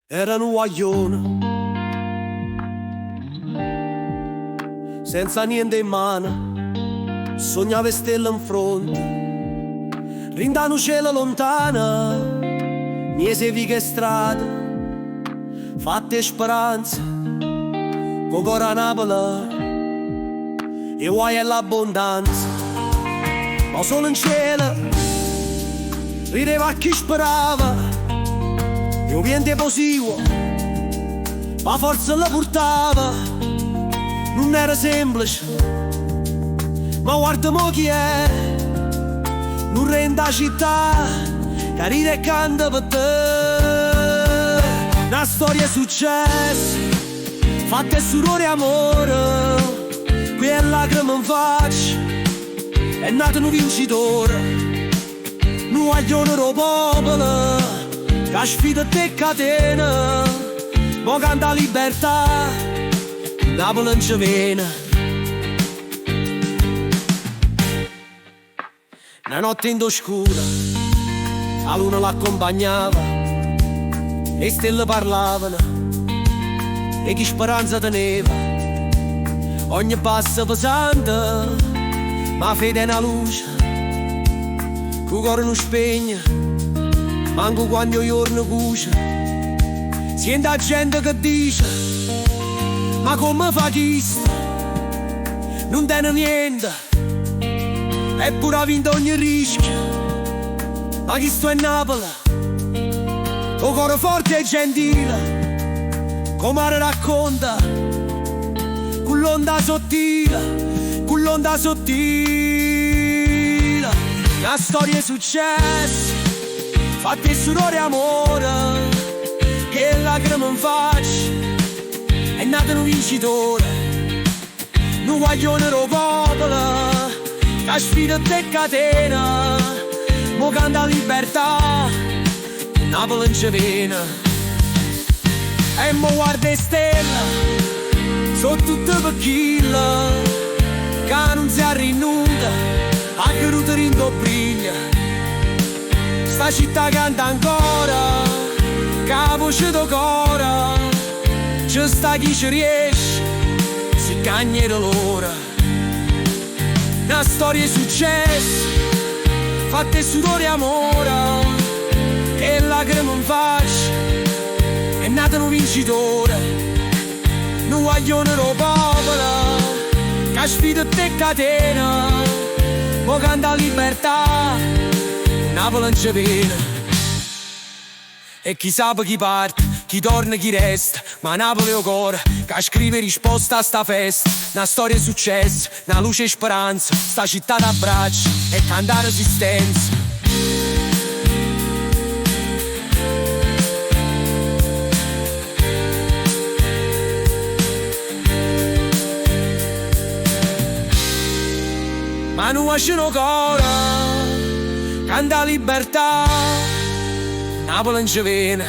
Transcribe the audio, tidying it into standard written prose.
Era un guaglione, senza niente in mano, sognava stelle in fronte, rindano cielo lontana, miese vighe strade, fatte speranze, con cuore a Napoli, e vuoi è l'abbondanza, ma solo in cielo, rideva chi sperava. Io viente positivo, ma forza la portava. Non era semplice, ma guarda mo chi è. Non rende la città, che ride e canta per te. Una storia è successa, fatta e sudore e amore. Qui è lacrime in faccia, è nato un vincitore. Un guaglione ro popolo, che sfida te catena, mo canta libertà, Napoli non ci viene. Una notte in oscura, la luna l'accompagnava, le stelle parlavano, e chi speranza teneva. Ogni passo pesante, ma fede è una luce, che il cuore non spegne. Manco quando il giorno cuce, sente la gente che dice: ma come fa questo? Non tiene niente, eppure ha vinto ogni rischio. Ma questo è Napoli, il cuore forte e gentile, come racconta, con l'onda sottile, con l'onda sottile. Una storia è successa, fatte sudore e amore, che lacrime in faccia, è nato un vincitore. Un guaglione ro popolo, che sfida te catena, mo canta libertà, Napoli non ci viene. E mo guarda le stelle, sono tutte per chilla, che non si arrinnuta, anche Ruterindo briglia. Sta città canta ancora, che la voce do cora, ci sta chi ci riesce, si cagnera l'ora. Una storia è successa, fatta e sudore e amore, che lacrime in faccia, è nato un vincitore. Un guaglione ro popolo, che sfida te catena, mo canta libertà, Napoli non ci viene. E chi sa chi parte, chi torna, chi resta, ma Napoli è il cuore che scrive risposta a sta festa. Una storia è successa, una luce e speranza, sta città d'abbraccio e canta resistenza. Ma non esce cuore, canta libertà, Napoli non ci viene.